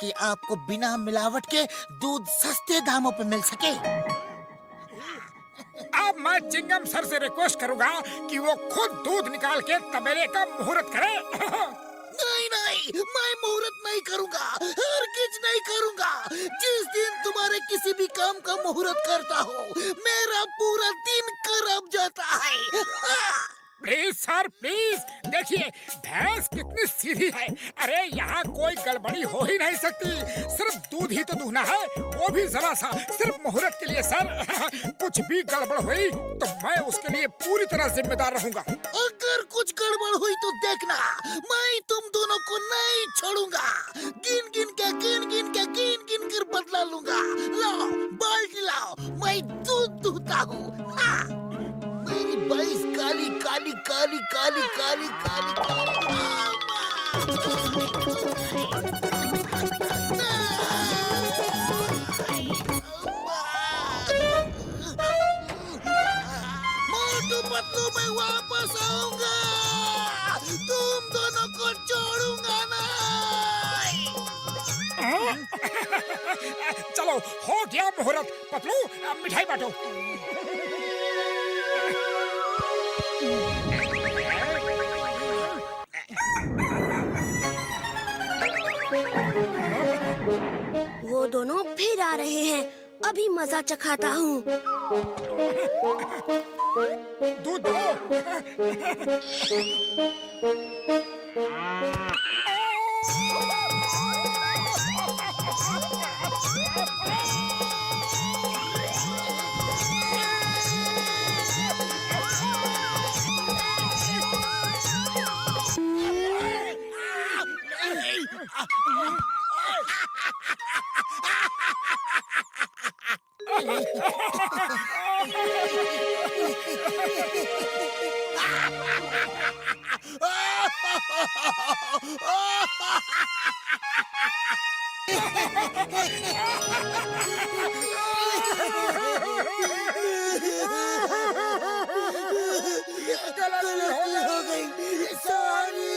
कि आपको बिना मिलावट के दूध सस्ते दामों पे मिल सके। अब मैं चिंगम सर से रिक्वेस्ट करूंगा कि वो खुद दूध निकाल के तबेले का मुहूर्त करे। नहीं नहीं, मैं मुहूर्त नहीं करूंगा, हरगिज नहीं करूंगा। जिस दिन तुम्हारे किसी भी काम का मुहूर्त करता हो, मेरा पूरा दिन खराब जाता है। प्लीज सर प्लीज, देखिए भैंस कितनी सीधी है। अरे यहाँ कोई गड़बड़ी हो ही नहीं सकती, सिर्फ दूध ही तो दूहना है, वो भी जरा सा, सिर्फ मुहूर्त के लिए सर। कुछ भी गड़बड़ हुई तो मैं उसके लिए पूरी तरह जिम्मेदार रहूंगा। अगर कुछ गड़बड़ हुई तो देखना, मैं तुम दोनों को नहीं छोड़ूंगा। गिन गिन कर बदला लूंगा। लाओ बाल्टी लाओ, मैं दूध दूहता हूँ। मेरी भैंस काली काली काली काली काली काली मोटू पतलू, मैं वापस आऊंगा, तुम दोनों को छोड़ूंगा नहीं। चलो हो गया मुहूर्त। पतलू मिठाई बांटो। वो दोनों फिर आ रहे हैं, अभी मजा चखाता हूँ। दूध दो। गलती हो गई, सॉरी।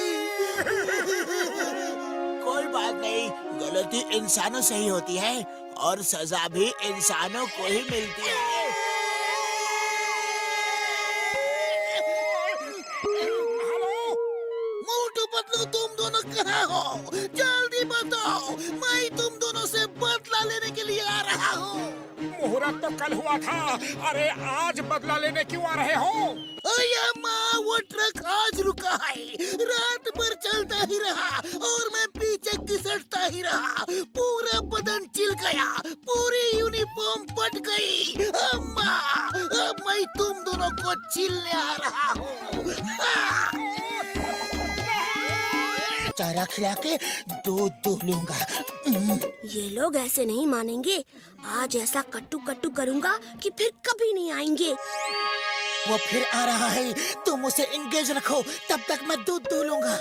कोई बात नहीं, गलती इंसानों से ही होती है और सजा भी इंसानों को ही मिलती है। मोटू पतलू, तुम दोनों कहाँ हो? जल्दी बताओ, मैं तुम दोनों से बदला लेने के लिए आ रहा हूँ। मुहूर्त तो कल हुआ था, अरे आज बदला लेने क्यों आ रहे हो? माँ, वो ट्रक आज रुका है, रात भर चलता ही रहा और मैं पीछे घिसटता ही रहा। पूरा बदन चिल गया, पूरी यूनिफॉर्म फट गई। अम्मा, अब मैं तुम दोनों को चिल्ले आ रहा हूँ। चारा खिला के दूध दूह लूंगा। ये लोग ऐसे नहीं मानेंगे, आज ऐसा कट्टू कट्टू करूँगा कि फिर कभी नहीं आएंगे। वो फिर आ रहा है, तुम उसे एंगेज रखो, तब तक मैं दूध दूह लूंगा।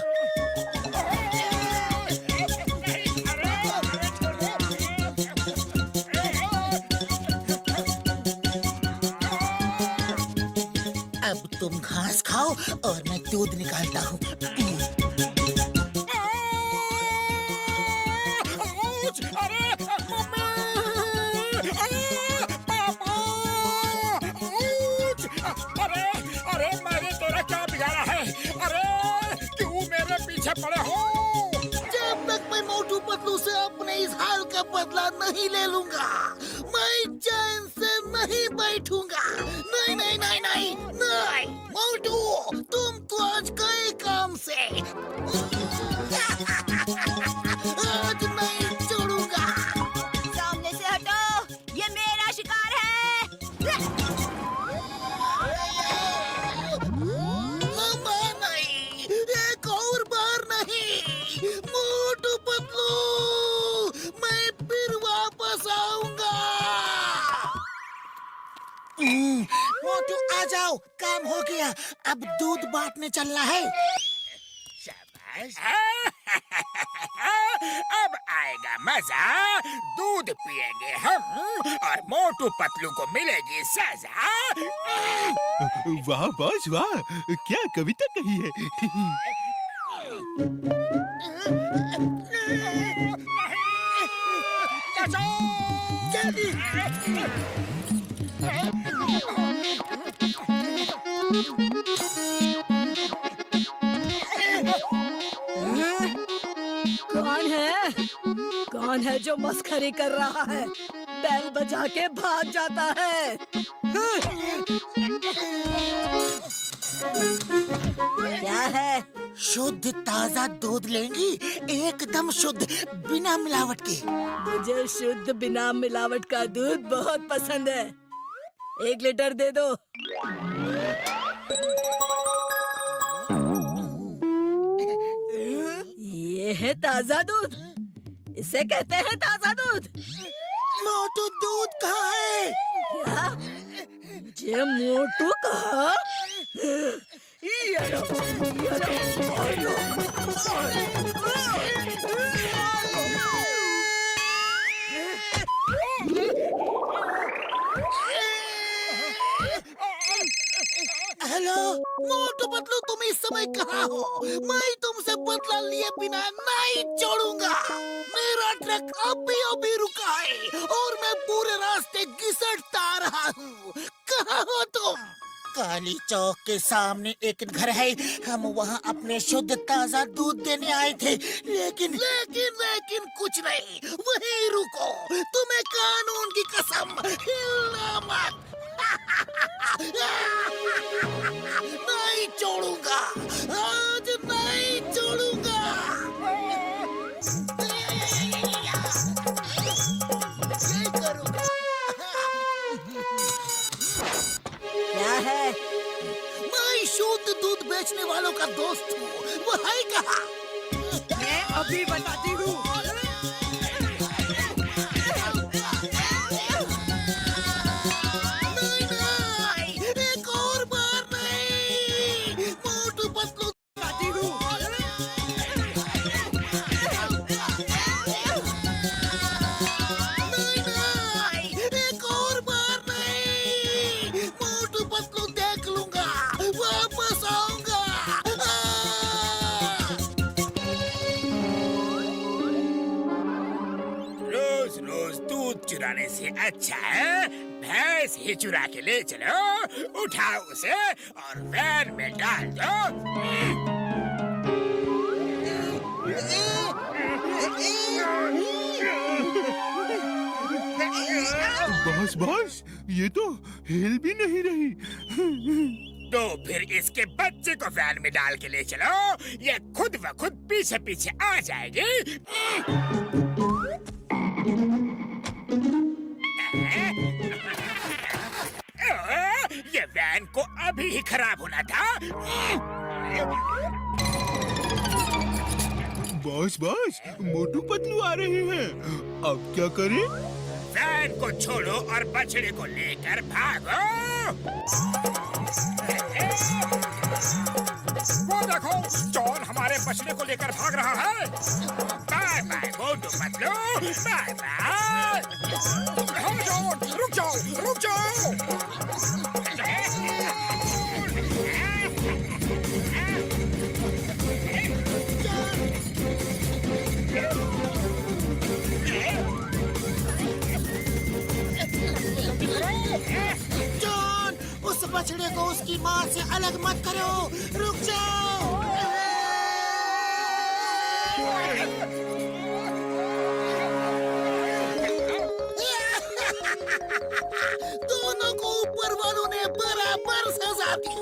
अब तुम घास खाओ और मैं दूध निकालता हूँ। पड़े हो। जब तक मैं मोटू पतलू से अपने इस हाल का बदला नहीं ले लूंगा, मैं चैन से नहीं बैठूंगा। नहीं नहीं नहीं नहीं नहीं, मोटू तुम तो आज गए काम से। आज नहीं छोड़ूंगा। सामने से हटो, ये मेरा शिकार है। मोटू पतलू, मैं फिर वापस आऊंगा। मोटू आ जाओ, काम हो गया, अब दूध बांटने चलना है। शाबाश। अब आएगा मजा, दूध पिएंगे हम और मोटू पतलू को मिलेगी सजा। वाह बॉस वाह, क्या कविता कही है। बचाओ। जल्दी। कौन है जो मस्खरी कर रहा है? बैल बजा के भाग जाता है। क्या है? शुद्ध ताजा दूध लेंगी, एकदम शुद्ध, बिना मिलावट के। मुझे शुद्ध बिना मिलावट का दूध बहुत पसंद है। 1 लीटर दे दो। ये है ताजा दूध। इसे कहते हैं ताजा दूध। मोटू दूध कहाँ है? क्या? मुझे मोटू कहा? ये लो, ये लो, और लो। हेलो मोटू पतलू, तुम इस समय कहाँ हो? मैं तुमसे बदला लिए बिना नहीं छोड़ूंगा। मेरा ट्रक अभी रुका है और मैं पूरे रास्ते घिसटता रहा हूँ। कहाँ हो तुम? काली चौक के सामने एक घर है, हम वहाँ अपने शुद्ध ताजा दूध देने आए थे, लेकिन कुछ नहीं। वहीं रुको, तुम्हें कानून की कसम, हिलना मत। नहीं छोड़ूंगा, आज नहीं छोड़ूंगा। यही करूंगा। क्या है? मैं शुद्ध दूध बेचने वालों का दोस्त हूँ, वो है कहाँ? मैं अभी बताती हूँ। एक और बार नहीं, मोटू पतलू। एक और बार नहीं, मोटू पतलू देख लूंगा, वापस आऊंगा। रोज रोज दूध चुराने से अच्छा है भैंस ही चुरा के ले चलो, उठाओ उसे और वैन में डाल दो। बॉस ये तो हिल भी नहीं रही। तो फिर इसके बच्चे को वैन में डाल के ले चलो, ये खुद ब खुद पीछे पीछे आ जाएगी। ये वैन को अभी ही खराब होना था। बॉस मोटू पतलू आ रहे हैं, अब क्या करें? वैन को छोड़ो और बछड़े को लेकर भागो। वो देखो, जॉन हमारे बछड़े को लेकर भाग रहा है। Bye bye Motu Patlu, bye bye. हाँ जॉन, रुक जाओ। जॉन, उस बछड़े को उसकी माँ से अलग मत करो, रुक जाओ। दोनों को ऊपर वालों ने बराबर सजा दी।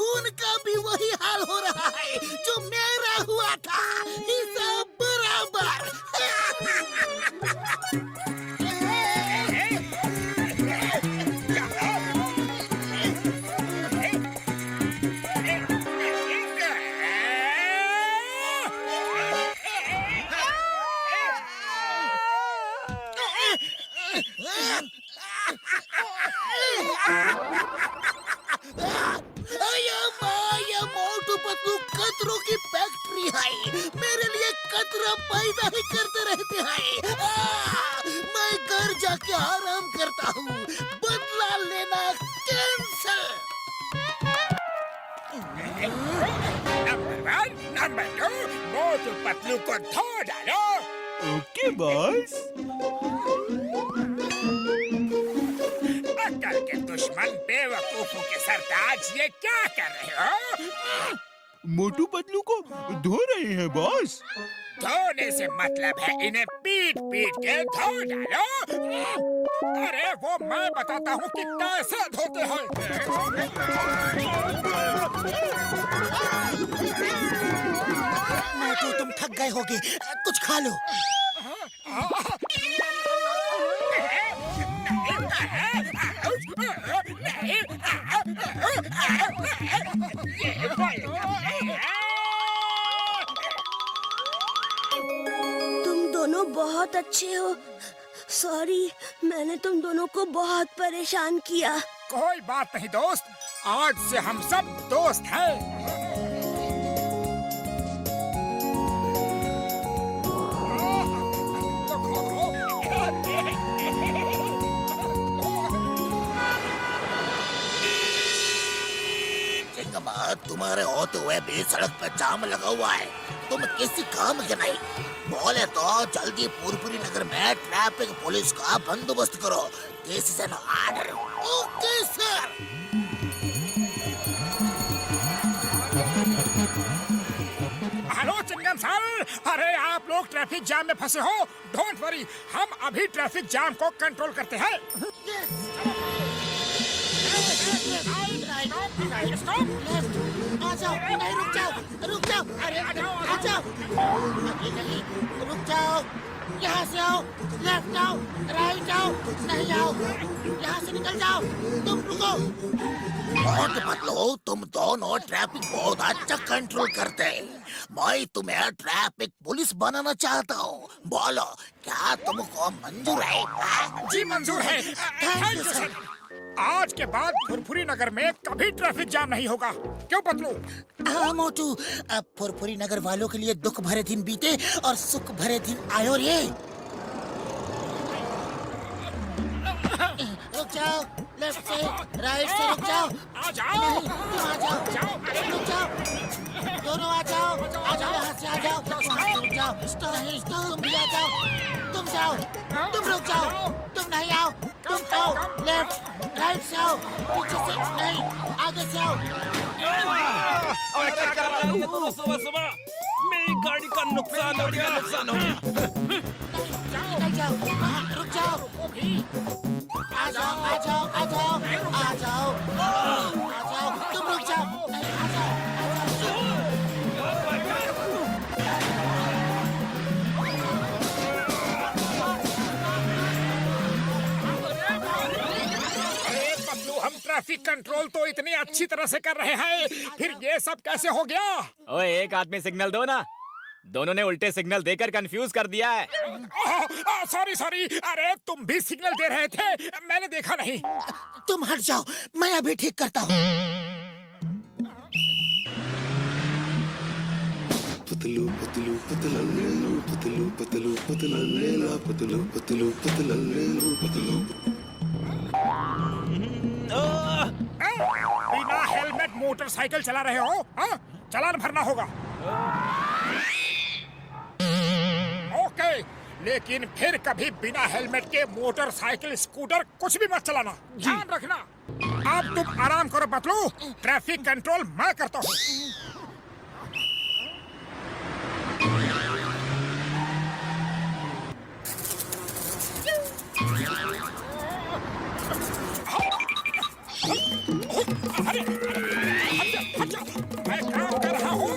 उनका भी वही हाल हो रहा है जो मेरा हुआ था, हिसाब बराबर। मोटू पतलू कतरों की फैक्ट्री है, मेरे लिए कतरा पैदा ही करते रहते हैं। मैं घर जाके आराम करता हूँ, बदला लेना cancel. Number 1, number 2, Motu Patlu को धो डालो। Okay boss. दुश्मन बेवकूफों के सरताज, ये क्या कर रहे हो? मोटू पतलू को धो रहे हैं बॉस। धोने से मतलब है इन्हें पीट पीट के धो डालो। अरे वो मैं बताता हूँ कि कैसे धोते हैं। मोटू तुम थक गए होगे, कुछ खा लो। तुम दोनों बहुत अच्छे हो। सॉरी, मैंने तुम दोनों को बहुत परेशान किया। कोई बात नहीं दोस्त, आज से हम सब दोस्त हैं। चिंगमा, तुम्हारे होते हुए भी सड़क पे जाम लगा हुआ है। तुम किसी काम के नहीं। बोले तो जल्दी पुरपुरी नगर में ट्रैफिक पुलिस का बंदोबस्त करो। This is an order. Okay sir. Hello Chingam sir, अरे आप लोग ट्रैफिक जाम में फंसे हो। डोंट वरी, हम अभी ट्रैफिक जाम को कंट्रोल करते हैं। आ जाओ, नहीं रुक जाओ, रुक जाओ, अरे आ जाओ, नहीं, रुक जाओ, यहाँ से आओ, लेफ्ट आओ, राइट आओ, नहीं आओ, यहाँ से निकल जाओ, तुम रुको। बहुत मतलब तुम दोनों ट्रैफिक बहुत अच्छा कंट्रोल करते हैं। मैं तुम्हें ट्रैफिक पुलिस बनाना चाहता हूँ। बोलो क्या तुमको मंजूर है? जी मंजूर है। Thank you sir. आज के बाद फुरफुरी नगर में कभी ट्रैफिक जाम नहीं होगा। क्यों पतलू? हाँ मोटू, अब फुरफुरी नगर वालों के लिए दुख भरे दिन बीते और सुख भरे दिन आयो रे। रुक जाओ, लेफ्ट से राइट से रुक जाओ। आ जाओ। नहीं, तुम आ जाओ, रुक जाओ, दोनों आ जाओ, यहाँ से आ जाओ, रुक जाओ, नहीं, तुम भी आ जाओ, तुम जाओ, तुम रुक जाओ, तुम नहीं आओ, तुम आओ, लेफ्ट राइट से आओ, पीछे से नहीं, आगे से आओ। और क्या कर रहा हूँ तुम सुबह? मेरी गाड़ी का नुकसान हो गया। निकल जाओ, रुक जाओ, आ जाओ, आ जाओ, आ जाओ, आ जाओ, आ जाओ, तुम रुक जाओ, नहीं, आ जाओ, अरे पतलू, हम ट्रैफिक कंट्रोल तो इतनी अच्छी तरह से कर रहे हैं, फिर ये सब कैसे हो गया? ओए, एक आदमी सिग्नल दो ना। दोनों ने उल्टे सिग्नल देकर कंफ्यूज कर दिया है। सॉरी सॉरी, अरे तुम भी सिग्नल दे रहे थे, मैंने देखा नहीं। तुम हट जाओ, मैं अभी ठीक करता हूँ। पतलू पतलू पतला लेलो, पतलू पतलू पतला लेला, पतलू पतलू पतला लेलो, पतलू। बिना हेलमेट मोटरसाइकिल चला रहे हो? हाँ? चालान भरना होगा। ओके, लेकिन फिर कभी बिना हेलमेट के मोटरसाइकिल, स्कूटर कुछ भी मत चलाना। ध्यान रखना। अब तुम आराम करो पतलू, ट्रैफिक कंट्रोल मैं करता हूँ। अरे, हट जा, मैं काम कर रहा हूँ।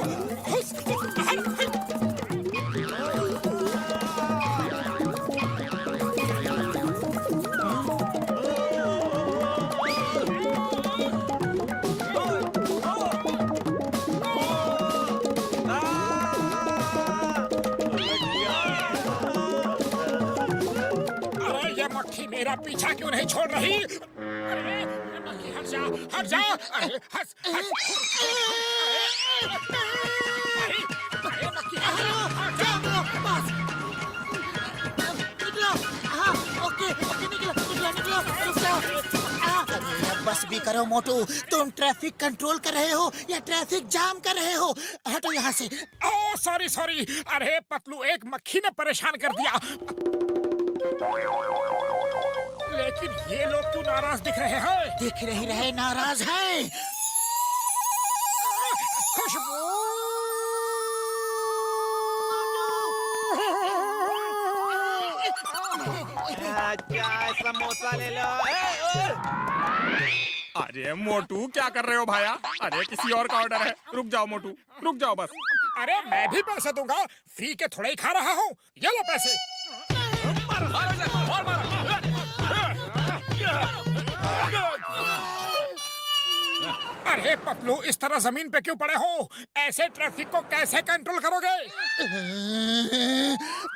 मक्खी मेरा पीछा क्यों नहीं छोड़ रही? अरे मक्खी हट जा, हट जा। अरे हट हट। अरे मक्खी हट जा। बस निकलो। हाँ, ओके ओके, निकलो, रुक जाओ। बस भी करो मोटू, तुम ट्रैफिक कंट्रोल कर रहे हो या ट्रैफिक जाम कर रहे हो? हटो यहाँ से। ओह सॉरी सॉरी, अरे पतलू, एक मक्खी ने परेशान कर दिया। लेकिन ये लोग क्यों नाराज दिख रहे हैं? दिख नहीं रहे नाराज हैं। खुशबू! चाय समोसा ले लो। अरे मोटू क्या कर रहे हो भाया? अरे किसी और का ऑर्डर है, रुक जाओ मोटू, रुक जाओ बस। अरे मैं भी पैसे दूंगा, फ्री के थोड़े ही खा रहा हूँ। ये लो पैसे। अरे पतलू, इस तरह जमीन पे क्यों पड़े हो? ऐसे ट्रैफिक को कैसे कंट्रोल करोगे?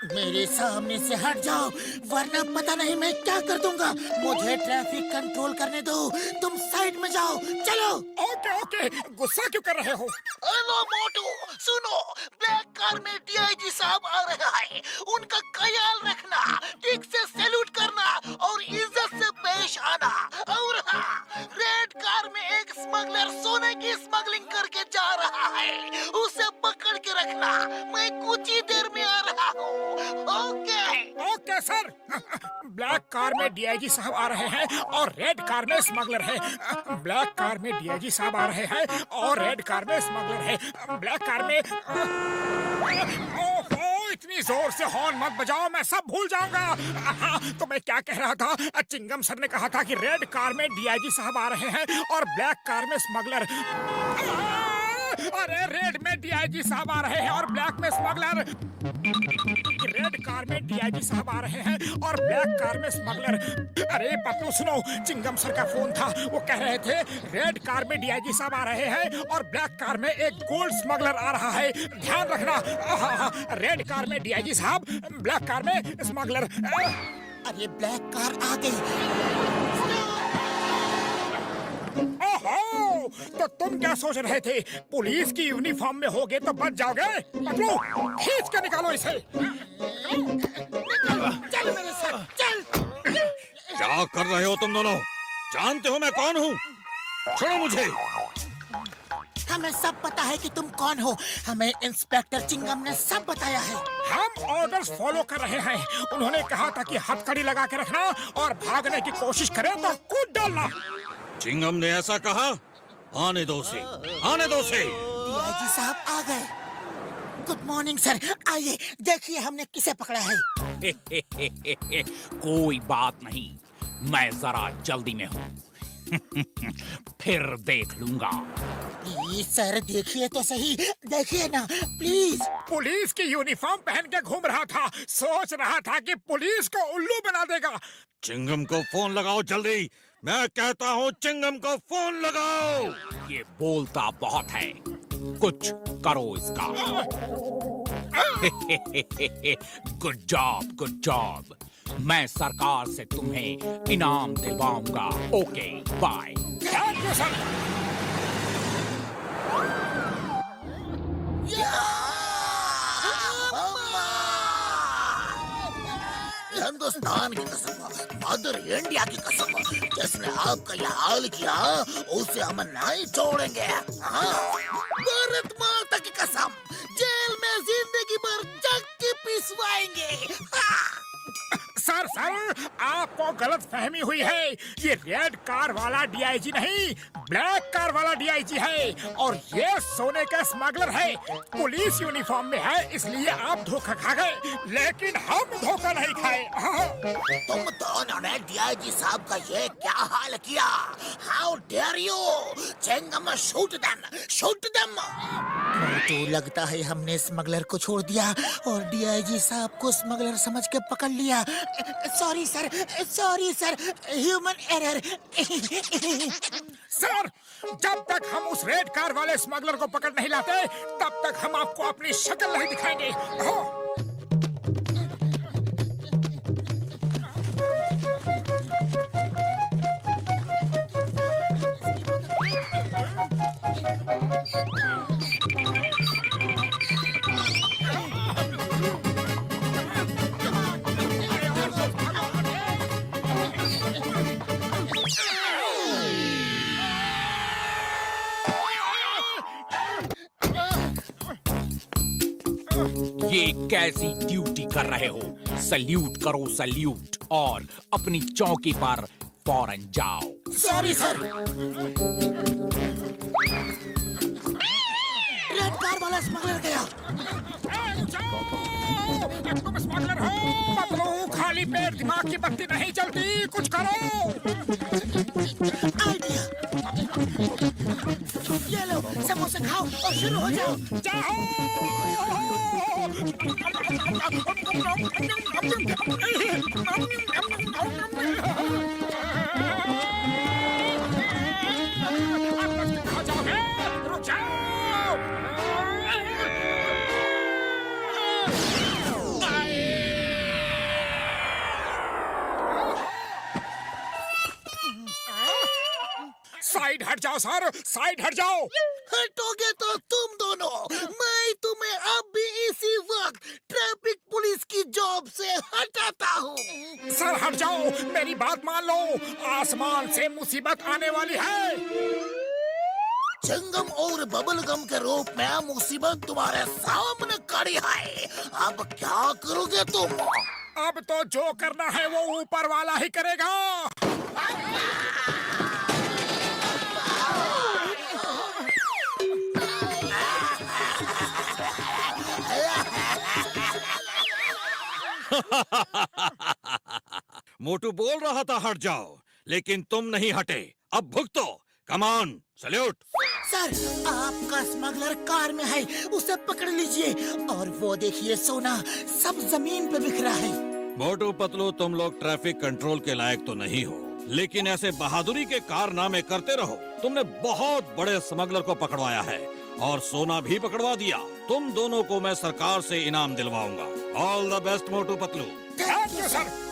मेरे सामने से हट जाओ, वरना पता नहीं मैं क्या कर दूंगा। मुझे ट्रैफिक कंट्रोल करने दो, तुम साइड में जाओ। चलो। ओके ओके, गुस्सा क्यों कर रहे हो? हेलो मोटू, सुनो, ब्लैक कार में डीआईजी साहब आ रहे हैं। उनका ख्याल रखना, ठीक से सैल्यूट करना और इज्जत से पेश आना। और हाँ, रेड कार में एक स्मगलर सोने की स्मगलिंग करके जा रहा है, उसे पकड़ के रखना। मैं कुछ ही देर में आ रहा हूँ। Okay okay sir. Black car में डीआईजी साहब आ रहे हैं और रेड कार में स्मगलर है। ब्लैक कार में डीआईजी साहब आ रहे हैं और रेड कार में स्मगलर है। ब्लैक कार में ओहो, इतनी जोर से हॉर्न मत बजाओ, मैं सब भूल जाऊंगा। हाँ, तो मैं क्या कह रहा था? चिंगम सर ने कहा था कि रेड कार में डीआईजी साहब आ रहे हैं और ब्लैक कार में स्मगलर। अरे रेड में डीआईजी साहब आ रहे हैं और ब्लैक में स्मगलर। रेड कार में डीआईजी साहब आ रहे हैं और ब्लैक कार में स्मगलर। अरे पप्पू सुनो, चिंगम सर का फोन था, वो कह रहे थे रेड कार में डीआईजी साहब आ रहे हैं और ब्लैक कार में एक गोल्ड स्मगलर आ रहा है। ध्यान रखना। रेड कार में डीआईजी साहब, ब्लैक कार में स्मगलर। अरे ब्लैक कार आ गई। ओहो, तो तुम क्या सोच रहे थे? पुलिस की यूनिफॉर्म में होगे तो बच जाओगे? पकड़ो, खींच के निकालो इसे। चल मेरे साथ, चल। क्या कर रहे हो तुम दोनों? जानते हो मैं कौन हूँ? छोड़ो मुझे। हमें सब पता है कि तुम कौन हो। हमें इंस्पेक्टर चिंगम ने सब बताया है। हम ऑर्डर्स फॉलो कर रहे हैं। उन्होंने कहा था कि हथकड़ी लगा के रखना और भागने की कोशिश करे तो कूद डालना। चिंगम ने ऐसा कहा? आने दो से, आने दो से। डीआईजी साहब आ गए। गुड मॉर्निंग सर, आइए देखिए हमने किसे पकड़ा है। कोई बात नहीं, मैं जरा जल्दी में हूँ। फिर देख लूंगा। प्लीज सर, देखिए तो सही, देखिए ना प्लीज। पुलिस की यूनिफॉर्म पहन के घूम रहा था, सोच रहा था कि पुलिस को उल्लू बना देगा। चिंगम को फोन लगाओ जल्दी। मैं कहता हूँ चिंगम को फोन लगाओ। ये बोलता बहुत है, कुछ करो इसका। Good job, good job. मैं सरकार से तुम्हें इनाम दिलवाऊंगा। Okay, bye. Thank you sir. Hindustan की कसम, मदर इंडिया की कसम, जिसने आपका यह हाल किया उसे हम नहीं छोड़ेंगे। हाँ, भारत माता की कसम, जेल में जिंदगी भर जग के पिसवाएंगे। हाँ। सर, आपको गलत फहमी हुई है। ये रेड कार वाला डीआईजी नहीं, ब्लैक कार वाला डीआईजी है और ये सोने का स्मगलर है। पुलिस यूनिफॉर्म में है, इसलिए आप धोखा खा गए, लेकिन हम धोखा नहीं खाए। तुम दोनों ने डीआईजी साहब का ये क्या हाल किया? How dare you? Chingam, shoot them, shoot them. तो लगता है हमने स्मगलर को छोड़ दिया और डीआईजी साहब को स्मगलर समझ के पकड़ लिया। Sorry sir, human error. Sir, जब तक हम उस रेड कार वाले स्मगलर को पकड़ नहीं लाते, तब तक हम आपको अपनी शक्ल नहीं दिखाएंगे। ये कैसी ड्यूटी कर रहे हो? सल्यूट करो, सल्यूट। और अपनी चौकी पर फौरन जाओ। Sorry sir. रेड कार वाला स्मगलर गया। तुम स्मगलर हो? पतलू, खाली पेट दिमाग की बत्ती नहीं चलती, कुछ करो। आइडिया। ये लो, समोसे खाओ और शुरू हो जाओ। खा जाओगे? रुक जाओ। साइड हट जाओ सर, साइड हट जाओ। हटोगे तो तुम दोनों, मैं तुम्हें अब भी इसी वक्त ट्रैफिक पुलिस की जॉब से हटाता हूँ। सर हट जाओ, मेरी बात मान लो, आसमान से मुसीबत आने वाली है। चिंगम और बबल गम के रूप में मुसीबत तुम्हारे सामने खड़ी है। अब क्या करोगे तुम? अब तो जो करना है वो ऊपर वाला ही करेगा। मोटू बोल रहा था हट जाओ, लेकिन तुम नहीं हटे। अब भुगतो। Come on, salute. सर, आपका स्मगलर कार में है, उसे पकड़ लीजिए। और वो देखिए सोना सब जमीन पे बिखरा है। मोटू पतलू, तुम लोग ट्रैफिक कंट्रोल के लायक तो नहीं हो, लेकिन ऐसे बहादुरी के कारनामे करते रहो। तुमने बहुत बड़े स्मगलर को पकड़वाया है और सोना भी पकड़वा दिया। तुम दोनों को मैं सरकार से इनाम दिलवाऊंगा। All the best Motu Patlu. Thank you sir.